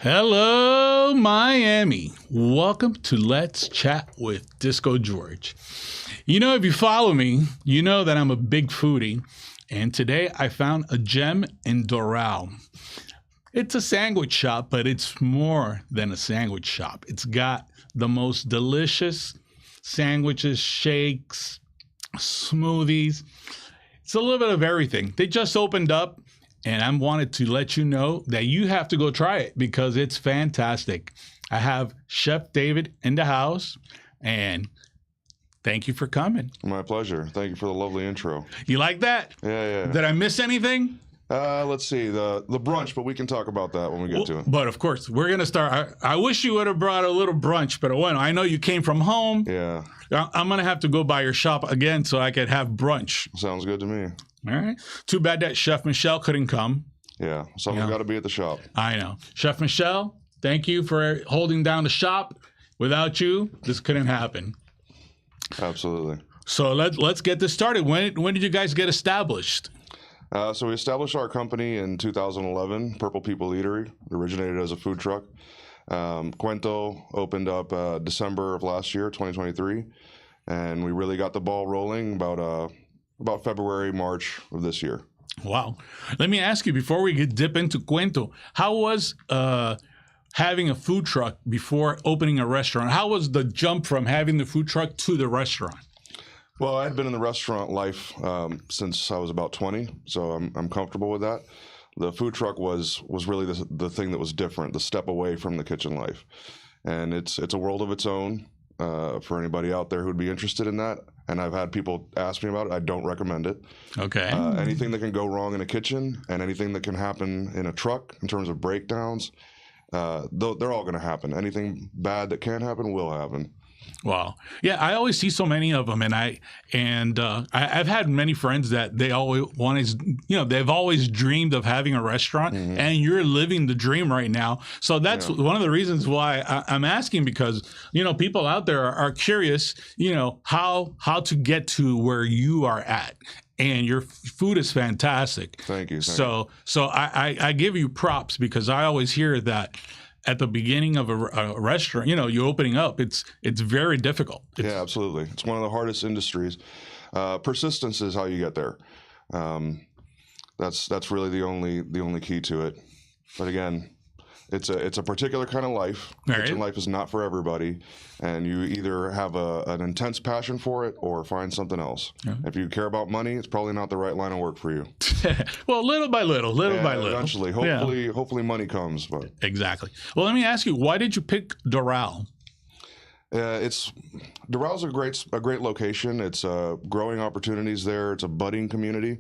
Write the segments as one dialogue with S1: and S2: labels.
S1: Hello, Miami. Welcome to Let's Chat with Disco George. You know, if you follow me, you know that I'm a big foodie. And today I found a gem in Doral. It's a sandwich shop, but it's more than a sandwich shop. It's got the most delicious sandwiches, shakes, smoothies. It's a little bit of everything. They just opened up. And I wanted to let you know that you have to go try it because it's fantastic. I have Chef David in the house, and thank you for coming.
S2: My pleasure. Thank you for the lovely intro.
S1: You like that?
S2: Yeah.
S1: Did I miss anything?
S2: Let's see, the brunch, but we can talk about that when we get to it.
S1: But of course, we're going to start. I wish you would have brought a little brunch, but well, I know you came from home.
S2: Yeah.
S1: I'm going to have to go by your shop again so I could have brunch.
S2: Sounds good to me.
S1: All right. Too bad that Chef Michelle couldn't come.
S2: Yeah, someone's got to be at the shop.
S1: I know. Chef Michelle, thank you for holding down the shop. Without you, this couldn't happen.
S2: Absolutely.
S1: So let's get this started. When did you guys get established?
S2: So we established our company in 2011, Purple People Eatery. It originated as a food truck. Quento opened up December of last year, 2023, and we really got the ball rolling about February, March of this year.
S1: Wow. Let me ask you, before we dip into Quento, how was having a food truck before opening a restaurant? How was the jump from having the food truck to the restaurant?
S2: Well, I'd been in the restaurant life since I was about 20, so I'm comfortable with that. The food truck was really the thing that was different, the step away from the kitchen life. And it's a world of its own for anybody out there who'd be interested in that. And I've had people ask me about it. I don't recommend it.
S1: Okay.
S2: Anything that can go wrong in a kitchen and anything that can happen in a truck in terms of breakdowns, they're all going to happen. Anything bad that can happen will happen.
S1: Wow. Yeah, I always see so many of them, and I've had many friends that they always they've always dreamed of having a restaurant, and you're living the dream right now. So that's one of the reasons why I'm asking, because people out there are curious, how to get to where you are at. And your food is fantastic.
S2: Thank you.
S1: So I give you props, because I always hear that at the beginning of a restaurant, you opening up, it's very difficult.
S2: Yeah, absolutely. It's one of the hardest industries. Persistence is how you get there. That's really the only key to it. But again, it's a particular kind of life.
S1: Right.
S2: Kitchen life is not for everybody, and you either have an intense passion for it or find something else. Yeah. If you care about money, it's probably not the right line of work for you.
S1: Well, little by little.
S2: Eventually, hopefully money comes. But
S1: exactly. Well, let me ask you, why did you pick Doral?
S2: Doral's a great location. It's growing opportunities there. It's a budding community.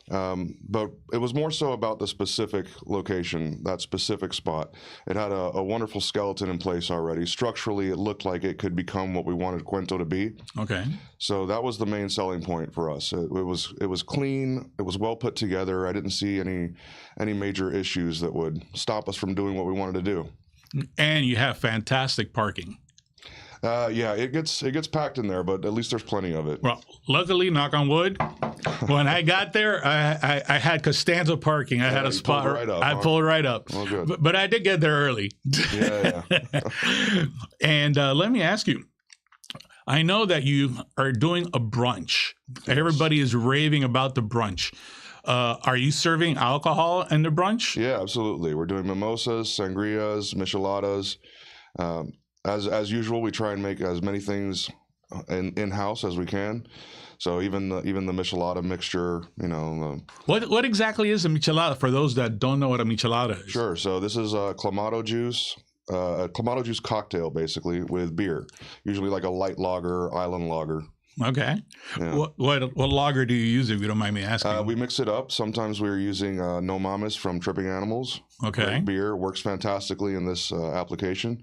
S2: But it was more so about the specific location, that specific spot. It had a wonderful skeleton in place already. Structurally, it looked like it could become what we wanted Quento to be.
S1: Okay.
S2: So that was the main selling point for us. It was clean. It was well put together. I didn't see any major issues that would stop us from doing what we wanted to do.
S1: And you have fantastic parking.
S2: Yeah, it gets packed in there, but at least there's plenty of it.
S1: Well, luckily, knock on wood, when I got there, I had Costanza parking. I had a spot. I pulled right up.
S2: Well, good.
S1: But I did get there early.
S2: Yeah.
S1: And let me ask you, I know that you are doing a brunch. Yes. Everybody is raving about the brunch. Are you serving alcohol in the brunch?
S2: Yeah, absolutely. We're doing mimosas, sangrias, micheladas. As usual, we try and make as many things in-house as we can. So even the michelada mixture,
S1: What exactly is a michelada for those that don't know what a michelada is?
S2: Sure. So this is a clamato juice cocktail, basically, with beer. Usually like a light lager, island lager.
S1: Okay.
S2: Yeah.
S1: What lager do you use, if you don't mind me asking?
S2: We mix it up. Sometimes we're using No Mamas from Tripping Animals.
S1: Okay.
S2: Great beer works fantastically in this application.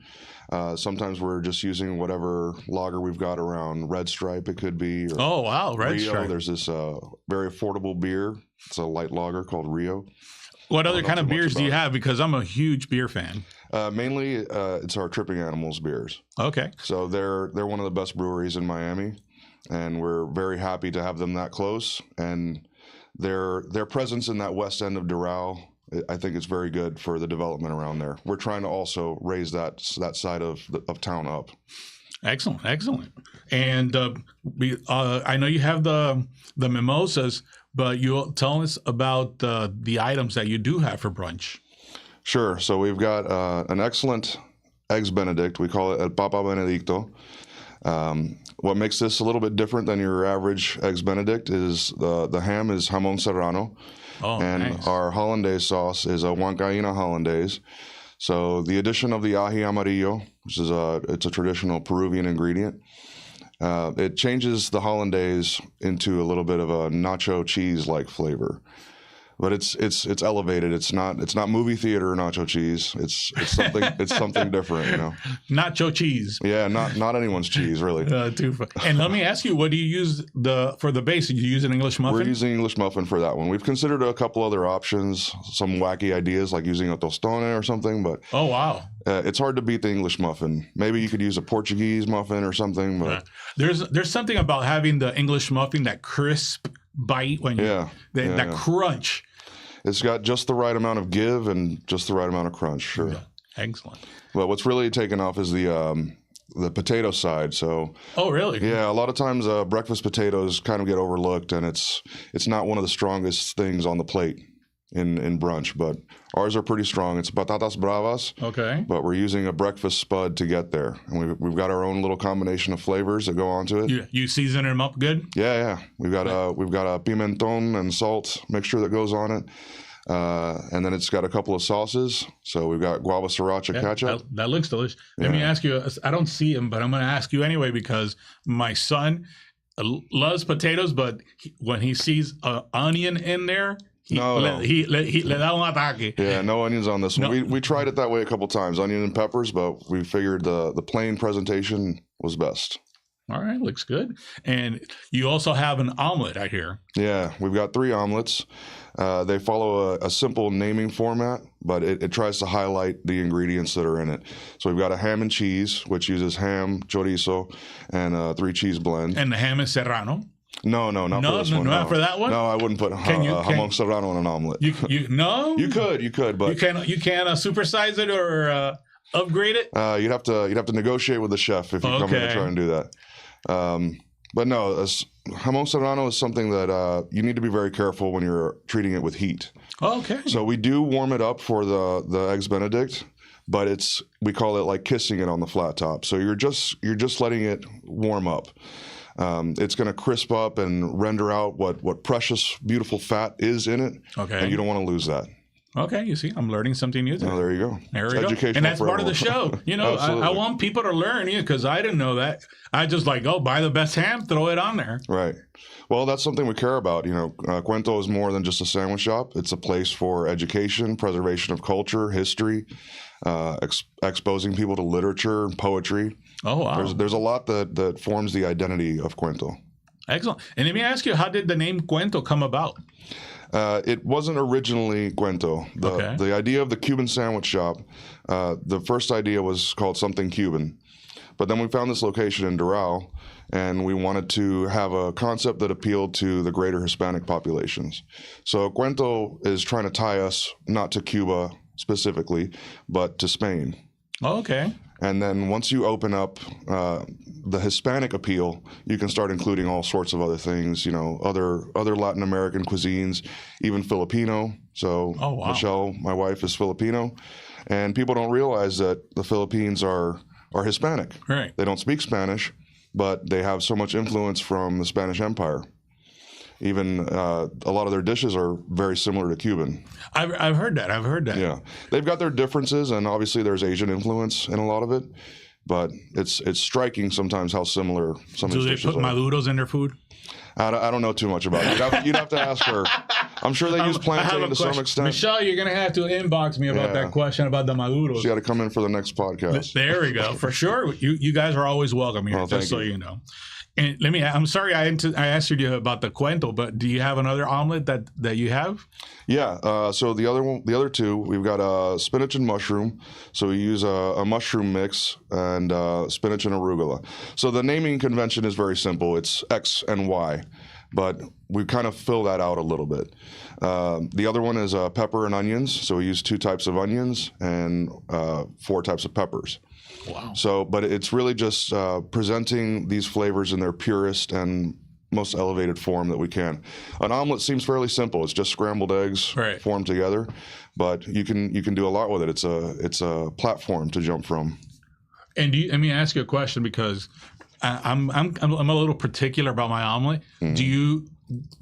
S2: Sometimes we're just using whatever lager we've got around. Red Stripe, it could be.
S1: Oh, wow. Red
S2: Rio.
S1: Stripe.
S2: There's this very affordable beer. It's a light lager called Rio.
S1: What other kind of beers do you have? Because I'm a huge beer fan.
S2: Mainly, it's our Tripping Animals beers.
S1: Okay.
S2: So they're one of the best breweries in Miami, and we're very happy to have them that close. And their presence in that west end of Doral I think it's very good for the development around there. We're trying to also raise that side of town up.
S1: Excellent, excellent. And I know you have the mimosas, but you'll tell us about the items that you do have for brunch.
S2: Sure. So we've got an excellent Eggs Benedict. We call it El Papa Benedicto. What makes this a little bit different than your average Eggs Benedict is the ham is jamón serrano.
S1: Oh,
S2: and
S1: nice.
S2: Our hollandaise sauce is a huancaína hollandaise. So the addition of the ají amarillo, which is it's a traditional Peruvian ingredient, it changes the hollandaise into a little bit of a nacho cheese-like flavor. But it's elevated. It's not movie theater nacho cheese. It's something different, you know.
S1: Nacho cheese.
S2: Yeah, not anyone's cheese, really.
S1: Too fun. And let me ask you, what do you use for the base? Do you use an English muffin?
S2: We're using English muffin for that one. We've considered a couple other options, some wacky ideas like using a tostone or something, but
S1: oh wow,
S2: it's hard to beat the English muffin. Maybe you could use a Portuguese muffin or something, but
S1: there's something about having the English muffin, that crisp bite when that crunch.
S2: It's got just the right amount of give and just the right amount of crunch. Sure.
S1: Yeah. Excellent.
S2: But what's really taken off is the potato side. So.
S1: Oh, really?
S2: Yeah. A lot of times breakfast potatoes kind of get overlooked, and it's not one of the strongest things on the plate in brunch. But ours are pretty strong. It's patatas bravas.
S1: Okay.
S2: But we're using a breakfast spud to get there, and we've got our own little combination of flavors that go onto it.
S1: You season them up good?
S2: Yeah. We've got a pimentón and salt mixture that goes on it. And then it's got a couple of sauces. So we've got guava sriracha ketchup.
S1: That looks delicious. Let me ask you, I don't see him, but I'm going to ask you anyway, because my son loves potatoes, but when he sees an onion in there, he le da un ataque.
S2: Yeah, no onions on this one. No. We tried it that way a couple times, onion and peppers, but we figured the plain presentation was best.
S1: All right, looks good. And you also have an omelet, I hear.
S2: Yeah, we've got 3 omelets. They follow a simple naming format, but it tries to highlight the ingredients that are in it. So we've got a ham and cheese, which uses ham, chorizo, and a 3-cheese blend.
S1: And the ham is serrano?
S2: No, not for this one.
S1: Not for that one?
S2: No, I wouldn't put jamón serrano in an omelet.
S1: No?
S2: You could, but
S1: you can supersize it or upgrade it?
S2: You'd have to negotiate with the chef if you come in to try and do that. But no, jamón serrano is something that you need to be very careful when you're treating it with heat.
S1: Okay.
S2: So we do warm it up for the Eggs Benedict, but we call it like kissing it on the flat top. So you're just letting it warm up. It's going to crisp up and render out what precious, beautiful fat is in it.
S1: Okay.
S2: And you don't want to lose that.
S1: Okay, you see, I'm learning something new today.
S2: Oh, there you go.
S1: There we go. And that's part of the show. You know, I want people to learn, because I didn't know that. I just buy the best ham, throw it on there.
S2: Right. Well, that's something we care about. You know, Quento is more than just a sandwich shop. It's a place for education, preservation of culture, history, exposing people to literature and poetry.
S1: Oh, wow.
S2: There's a lot that forms the identity of Quento.
S1: Excellent. And let me ask you, how did the name Quento come about?
S2: It wasn't originally Quento. The idea of the Cuban sandwich shop, the first idea was called Something Cuban. But then we found this location in Doral, and we wanted to have a concept that appealed to the greater Hispanic populations. So Quento is trying to tie us not to Cuba specifically, but to Spain.
S1: Okay.
S2: And then once you open up the Hispanic appeal, you can start including all sorts of other things, other Latin American cuisines, even Filipino. So Michelle, my wife, is Filipino. And people don't realize that the Philippines are Hispanic.
S1: Right.
S2: They don't speak Spanish, but they have so much influence from the Spanish Empire. Even a lot of their dishes are very similar to Cuban.
S1: I've heard that.
S2: Yeah, they've got their differences, and obviously there's Asian influence in a lot of it. But it's striking sometimes how similar some of these dishes are.
S1: Do they put maduros in their food?
S2: I don't know too much about it. You'd have to ask her. I'm sure they use plantain to some extent.
S1: Michelle, you're going to have to inbox me about that question about the maduros.
S2: She got to come in for the next podcast.
S1: There we go. For sure. You guys are always welcome here, just so you know. And I'm sorry I asked you about the Quento, but do you have another omelet that you have?
S2: Yeah. So the other two, we've got spinach and mushroom. So we use a mushroom mix and spinach and arugula. So the naming convention is very simple. It's X and Y. but we kind of fill that out a little bit. The other one is pepper and onions. So we use 2 types of onions and 4 types of peppers.
S1: Wow.
S2: So, but it's really just presenting these flavors in their purest and most elevated form that we can. An omelet seems fairly simple. It's just scrambled eggs formed together, but you can do a lot with it. It's a platform to jump from.
S1: And let me ask you a question, because I'm a little particular about my omelet. Mm-hmm. Do you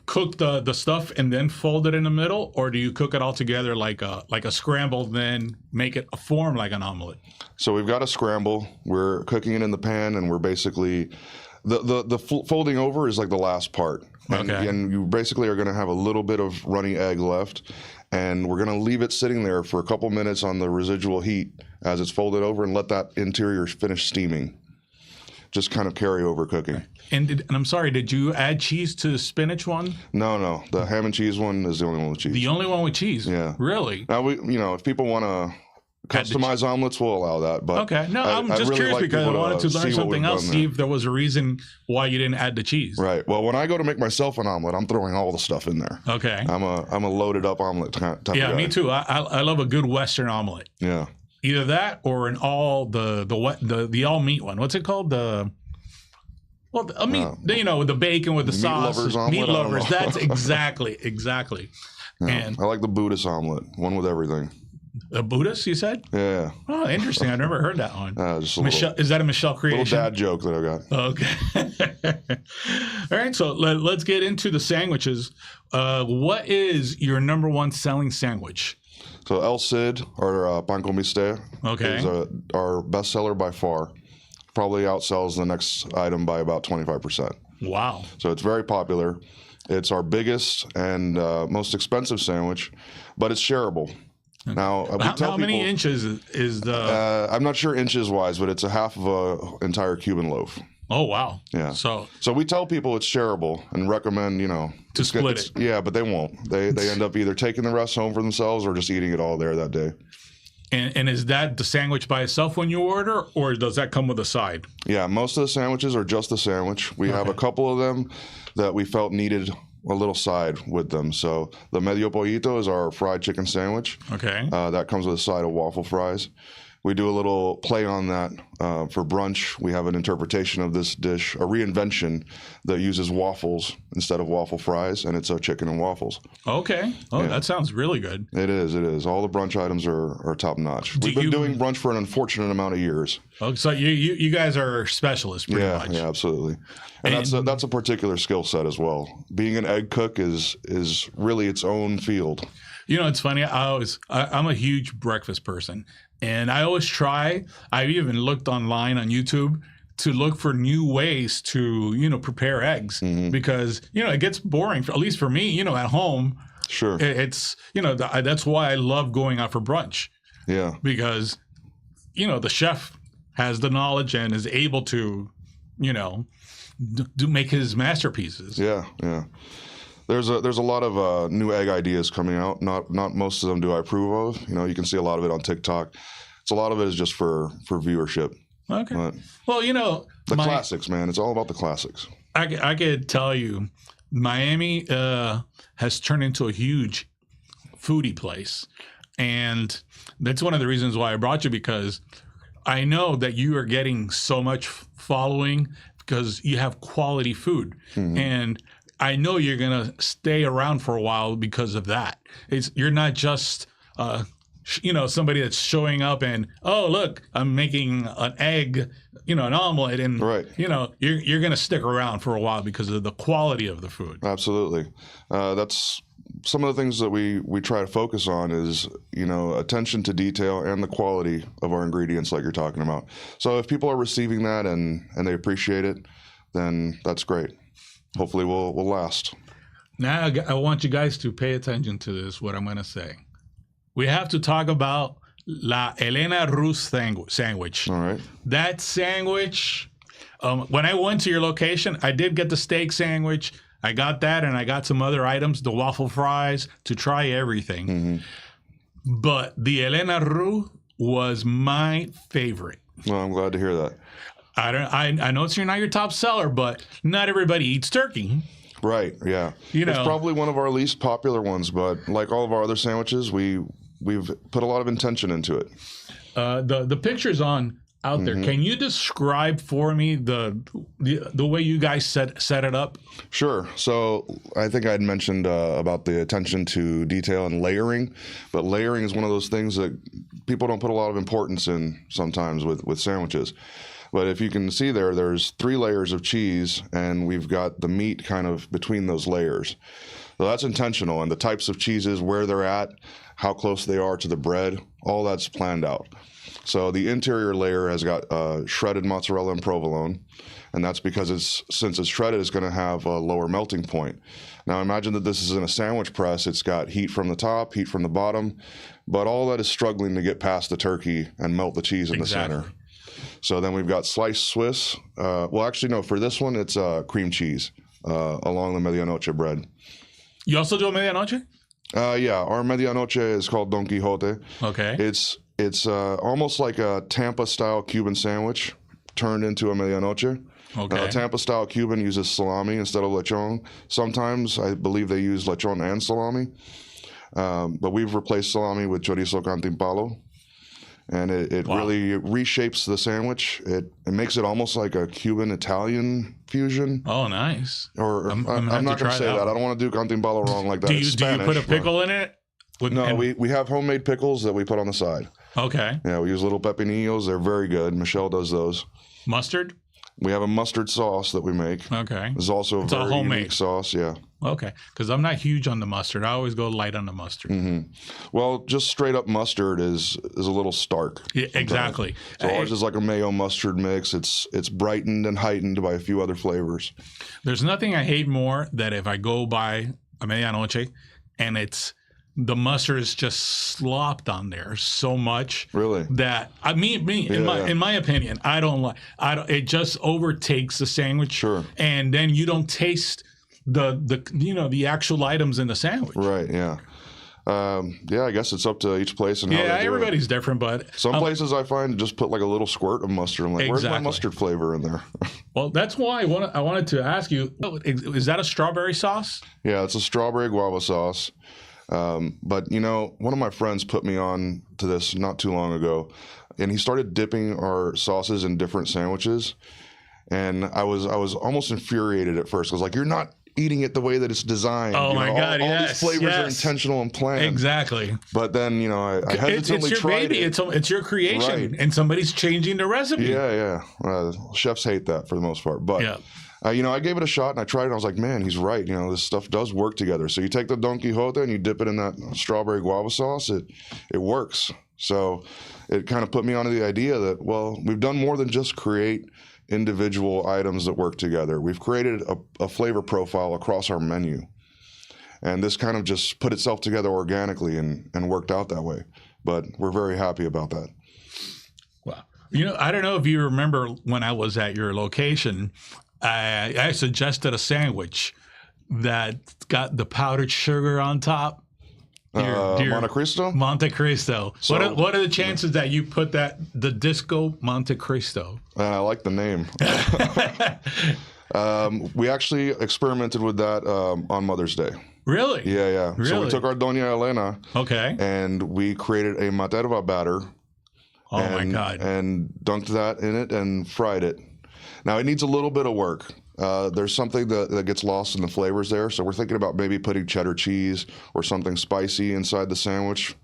S1: cook the stuff and then fold it in the middle, or do you cook it all together like a scramble, then make it a form like an omelet?
S2: So we've got a scramble. We're cooking it in the pan, and we're basically the folding over is like the last part. And you basically are going to have a little bit of runny egg left, and we're going to leave it sitting there for a couple minutes on the residual heat as it's folded over, and let that interior finish steaming. Just kind of carry over cooking.
S1: And I'm sorry, did you add cheese to the spinach one?
S2: No. The ham and cheese one is the only one with cheese.
S1: The only one with cheese?
S2: Yeah.
S1: Really?
S2: Now, if people want to customize omelets, we'll allow that. But
S1: okay. No, I'm just really curious because I wanted to learn something else, see if there was a reason why you didn't add the cheese.
S2: Right. Well, when I go to make myself an omelet, I'm throwing all the stuff in there.
S1: Okay.
S2: I'm a loaded up omelet type of guy.
S1: Me too. I love a good Western omelet.
S2: Yeah.
S1: Either that or an all the all meat one. What's it called? The meat, with the bacon with the sauce. Meat lovers. That's exactly.
S2: Yeah.
S1: And
S2: I like the Buddhist omelet, one with everything.
S1: A Buddhist, you said?
S2: Yeah.
S1: Oh, interesting. I've never heard that one.
S2: Is
S1: that a Michelle creation?
S2: Little dad joke that I
S1: got. Okay. All right. So let's get into the sandwiches. What is your number one selling sandwich?
S2: So El Cid, or pan con bistec, is our bestseller by far. Probably outsells the next item by about 25%.
S1: Wow. So
S2: it's very popular. It's our biggest and most expensive sandwich, but it's shareable. Now,
S1: how many inches is the...
S2: I'm not sure inches wise, but it's a half of an entire Cuban loaf.
S1: Oh, wow.
S2: Yeah. So we tell people it's shareable and recommend,
S1: to split it.
S2: Yeah, but they won't. They end up either taking the rest home for themselves or just eating it all there that day.
S1: And is that the sandwich by itself when you order, or does that come with a side?
S2: Yeah, most of the sandwiches are just the sandwich. We have a couple of them that we felt needed a little side with them. So the medio pollito is our fried chicken sandwich.
S1: Okay.
S2: That comes with a side of waffle fries. We do a little play on that for brunch. We have an interpretation of this dish, a reinvention that uses waffles instead of waffle fries, and it's a chicken and waffles.
S1: Okay. Oh, yeah. That sounds really good.
S2: It is. All the brunch items are top notch. We've been doing brunch for an unfortunate amount of years.
S1: Oh, so you guys are specialists pretty much.
S2: Yeah, absolutely. And that's a particular skill set as well. Being an egg cook is really its own field.
S1: It's funny. I'm a huge breakfast person, and I always try. I've even looked online on YouTube to look for new ways to prepare eggs, because it gets boring. At least for me, at home.
S2: Sure.
S1: It's that's why I love going out for brunch.
S2: Yeah.
S1: Because the chef has the knowledge and is able to make his masterpieces.
S2: Yeah. There's a lot of new egg ideas coming out. Not most of them do I approve of. You can see a lot of it on TikTok. A lot of it is just for viewership.
S1: Okay.
S2: But
S1: well,
S2: the classics, man. It's all about the classics.
S1: I could tell you, Miami has turned into a huge foodie place, and that's one of the reasons why I brought you, because I know that you are getting so much following because you have quality food, and I know you're going to stay around for a while because of that. You're not just, somebody that's showing up and, oh, look, I'm making an egg, an omelet. And, you're going to stick around for a while because of the quality of the food.
S2: Absolutely. That's some of the things that we try to focus on is, attention to detail and the quality of our ingredients like you're talking about. So if people are receiving that and they appreciate it, then that's great. Hopefully we'll last.
S1: Now I want you guys to pay attention to this, what I'm going to say. We have to talk about La Elena Rus sandwich.
S2: All right.
S1: That sandwich, when I went to your location, I did get the steak sandwich. I got that, and I got some other items, the waffle fries, to try everything. But the Elena Rus was my favorite.
S2: Well, I'm glad to hear that.
S1: I know it's not your top seller, but not everybody eats turkey.
S2: Right, yeah. It's probably one of our least popular ones, but like all of our other sandwiches, we've put a lot of intention into it.
S1: The pictures out there. Can you describe for me the way you guys set it up?
S2: Sure. So I think I had mentioned about the attention to detail and layering, but layering is one of those things that people don't put a lot of importance in sometimes with sandwiches. But if you can see there's 3 layers of cheese, and we've got the meat kind of between those layers. So that's intentional, and the types of cheeses, where they're at, how close they are to the bread, all that's planned out. So the interior layer has got shredded mozzarella and provolone, and that's because since it's shredded, it's going to have a lower melting point. Now imagine that this is in a sandwich press. It's got heat from the top, heat from the bottom, but all that is struggling to get past the turkey and melt the cheese in the center. So then we've got sliced Swiss. Well, actually, no, for this one, it's cream cheese along the medianoche bread.
S1: You also do a medianoche?
S2: Yeah, our medianoche is called Don Quixote.
S1: Okay.
S2: It's almost like a Tampa-style Cuban sandwich turned into a medianoche.
S1: Okay.
S2: Tampa-style Cuban uses salami instead of lechon. Sometimes I believe they use lechon and salami, but we've replaced salami with chorizo cantimpalo. And it really reshapes the sandwich. It makes it almost like a Cuban-Italian fusion.
S1: Oh, nice.
S2: Or I'm not going to say that. I don't want to do cantimpalo wrong like that.
S1: Do you put a pickle in it?
S2: No, we have homemade pickles that we put on the side.
S1: Okay.
S2: Yeah, we use little pepinillos. They're very good. Michelle does those.
S1: Mustard?
S2: We have a mustard sauce that we make.
S1: Okay.
S2: It's also a very unique sauce, yeah.
S1: Okay, because I'm not huge on the mustard. I always go light on the mustard.
S2: Mm-hmm. Well, just straight up mustard is a little stark.
S1: Yeah, exactly.
S2: So ours is like a mayo mustard mix. It's brightened and heightened by a few other flavors.
S1: There's nothing I hate more than if I go by a medianoche and the mustard is just slopped on there so much.
S2: Really?
S1: That in my opinion, it just overtakes the sandwich.
S2: Sure.
S1: And then you don't taste the actual items in the sandwich.
S2: Right, yeah. I guess it's up to each place and how they do
S1: everybody's different, but
S2: some places I find just put like a little squirt of mustard. I'm like, where's my mustard flavor in there?
S1: Well, that's why I wanted to ask you, is that a strawberry sauce?
S2: Yeah, it's a strawberry guava sauce. But one of my friends put me on to this not too long ago, and he started dipping our sauces in different sandwiches, and I was almost infuriated at first. I was like, "You're not eating it the way that it's designed."
S1: Oh my God!
S2: All these flavors are intentional and planned.
S1: Exactly.
S2: But then I hesitantly tried it.
S1: It's your creation,
S2: right.
S1: And somebody's changing the recipe.
S2: Yeah. Chefs hate that for the most part, but. Yeah. I gave it a shot and I tried it and I was like, man, he's right. This stuff does work together. So you take the Don Quixote and you dip it in that strawberry guava sauce, it works. So it kind of put me onto the idea that, well, we've done more than just create individual items that work together. We've created a flavor profile across our menu. And this kind of just put itself together organically and worked out that way. But we're very happy about that.
S1: Wow. I don't know if you remember when I was at your location, I suggested a sandwich that got the powdered sugar on top.
S2: Monte Cristo?
S1: Monte Cristo. So, what are the chances that you put the Disco Monte Cristo?
S2: I like the name. We actually experimented with that on Mother's Day.
S1: Really?
S2: Yeah. Really? So we took our Doña Elena.
S1: Okay.
S2: And we created a materva batter.
S1: Oh my God.
S2: And dunked that in it and fried it. Now, it needs a little bit of work. There's something that gets lost in the flavors there. So we're thinking about maybe putting cheddar cheese or something spicy inside the sandwich.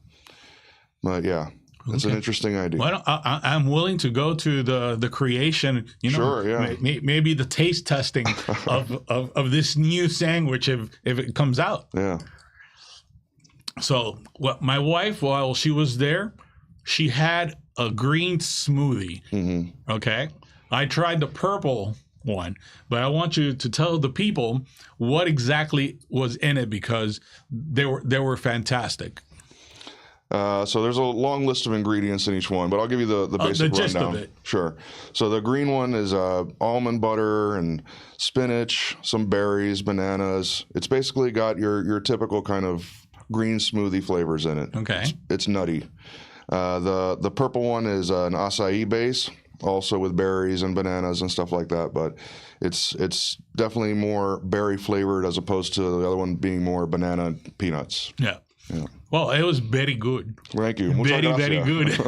S2: But yeah, it's an interesting idea.
S1: Well, I'm willing to go to the creation,
S2: Sure, yeah.
S1: Maybe the taste testing of this new sandwich if it comes out.
S2: Yeah.
S1: So my wife, while she was there, she had a green smoothie. Mm-hmm. Okay. I tried the purple one, but I want you to tell the people what exactly was in it because they were fantastic.
S2: So there's a long list of ingredients in each one, but I'll give you the basic
S1: gist
S2: rundown.
S1: of it.
S2: Sure. So the green one is almond butter and spinach, some berries, bananas. It's basically got your typical kind of green smoothie flavors in it.
S1: Okay.
S2: It's nutty. The purple one is an acai base. also with berries and bananas and stuff like that. But it's definitely more berry flavored as opposed to the other one being more banana and peanuts.
S1: Yeah.
S2: Yeah.
S1: Well, it was very good.
S2: Thank you.
S1: Very good.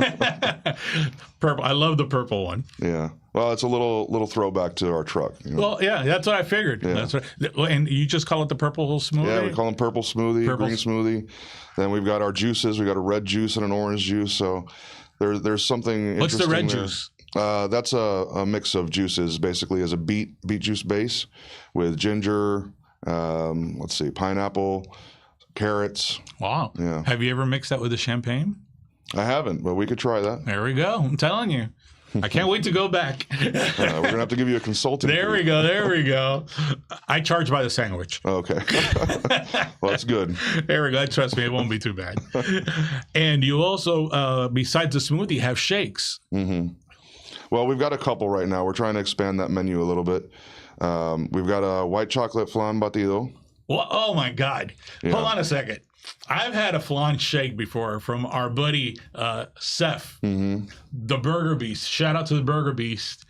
S1: Purple. I love the purple one.
S2: Yeah. Well, it's a little throwback to our truck. You know?
S1: Well, yeah, that's what I figured.
S2: Yeah.
S1: That's what, and you just call it the purple smoothie?
S2: Yeah, we call them purple smoothie, green smoothie. Then we've got our juices. We got a red juice and an orange juice. So there's something
S1: What's the red
S2: there.
S1: juice?
S2: That's a mix of juices, basically as a beet juice base with ginger, pineapple, carrots.
S1: Wow.
S2: Yeah.
S1: Have you ever mixed that with the champagne?
S2: I haven't, but we could try that.
S1: There we go. I'm telling you. I can't wait to go back.
S2: We're going to have to give you a consulting fee.
S1: There we go. I charge by the sandwich.
S2: Okay. Well, that's good.
S1: There we go. Trust me, it won't be too bad. And you also, besides the smoothie, have shakes.
S2: Mm-hmm. Well, we've got a couple right now. We're trying to expand that menu a little bit. We've got a white chocolate flan batido.
S1: Well, oh, my God.
S2: Yeah.
S1: Hold on a second. I've had a flan shake before from our buddy Seth, the Burger Beast. Shout out to the Burger Beast.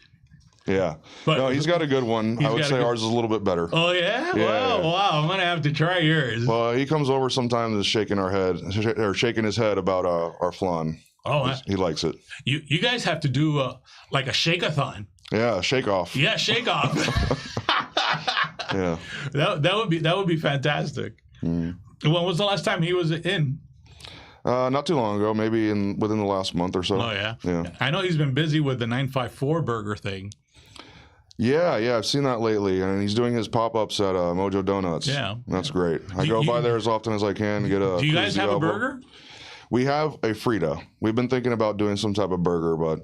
S2: Yeah.
S1: But
S2: no, he's got a good one. I would say ours is a little bit better.
S1: Oh, yeah?
S2: Yeah.
S1: Wow. I'm going to have to try yours.
S2: Well, he comes over sometimes and shaking his head about our flan.
S1: Oh,
S2: he likes it.
S1: You guys have to do like a shake-a-thon.
S2: Yeah, shake off.
S1: Yeah, shake off.
S2: Yeah.
S1: That would be fantastic.
S2: Mm.
S1: When was the last time he was in?
S2: Not too long ago, maybe within the last month or so.
S1: Oh, yeah?
S2: Yeah.
S1: I know he's been busy with the 954 burger thing.
S2: Yeah, I've seen that lately. And he's doing his pop-ups at Mojo Donuts.
S1: Yeah.
S2: That's great. I go by there as often as I can to get a
S1: Do you guys have
S2: elbow.
S1: a burger?
S2: We have a Frita. We've been thinking about doing some type of burger, but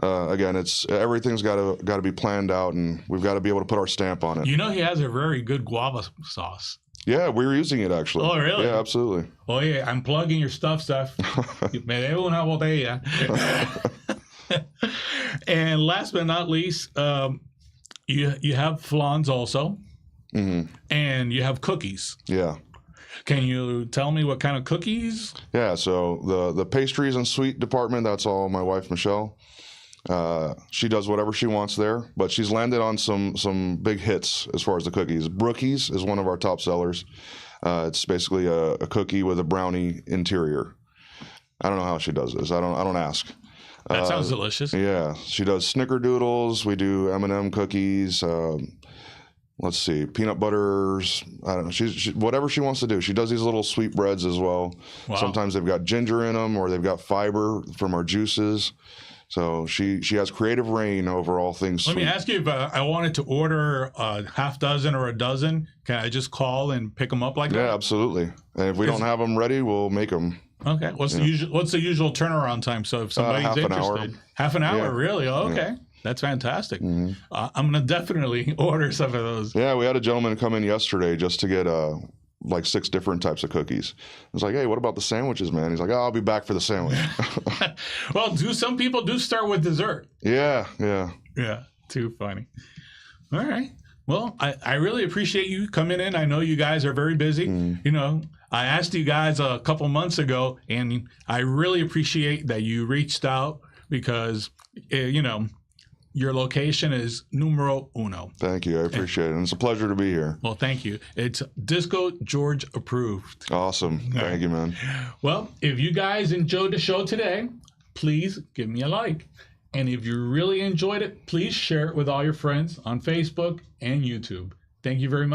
S2: again, everything's got to be planned out, and we've got to be able to put our stamp on it.
S1: You know he has a very good guava sauce.
S2: Yeah, we're using it actually.
S1: Oh, really?
S2: Yeah, absolutely.
S1: Oh, yeah, I'm plugging your stuff. Me debo una botella. And last but not least, you have flans also, and you have cookies.
S2: Yeah.
S1: Can you tell me what kind of cookies?
S2: Yeah, so the pastries and sweet department, that's all my wife, Michelle. She does whatever she wants there, but she's landed on some big hits as far as the cookies. Brookies is one of our top sellers. It's basically a cookie with a brownie interior. I don't know how she does this. I don't ask.
S1: That sounds delicious.
S2: Yeah, she does snickerdoodles. We do M&M cookies. Let's see, peanut butters. I don't know. She whatever she wants to do. She does these little sweet breads as well.
S1: Wow.
S2: Sometimes they've got ginger in them, or they've got fiber from our juices. So she has creative reign over all things sweet.
S1: Let me ask you, if I wanted to order a half dozen or a dozen, can I just call and pick them up like that?
S2: Yeah, absolutely. And if we don't have them ready, we'll make them.
S1: Okay. What's the usual turnaround time? So if somebody's
S2: half an
S1: interested,
S2: hour.
S1: half an hour,
S2: Yeah.
S1: really? Oh, okay.
S2: Yeah.
S1: That's fantastic. I'm going to definitely order some of those.
S2: Yeah, we had a gentleman come in yesterday just to get like 6 different types of cookies. I was like, hey, what about the sandwiches, man? He's like, oh, I'll be back for the sandwich.
S1: Well, some people do start with dessert?
S2: Yeah.
S1: Yeah, too funny. All right. Well, I really appreciate you coming in. I know you guys are very busy. You know, I asked you guys a couple months ago, and I really appreciate that you reached out because, you know, your location is numero uno.
S2: Thank you. I appreciate it. And it's a pleasure to be here.
S1: Well, thank you. It's Disco George approved.
S2: Awesome. Thank you, man.
S1: Well, if you guys enjoyed the show today, please give me a like. And if you really enjoyed it, please share it with all your friends on Facebook and YouTube. Thank you very much.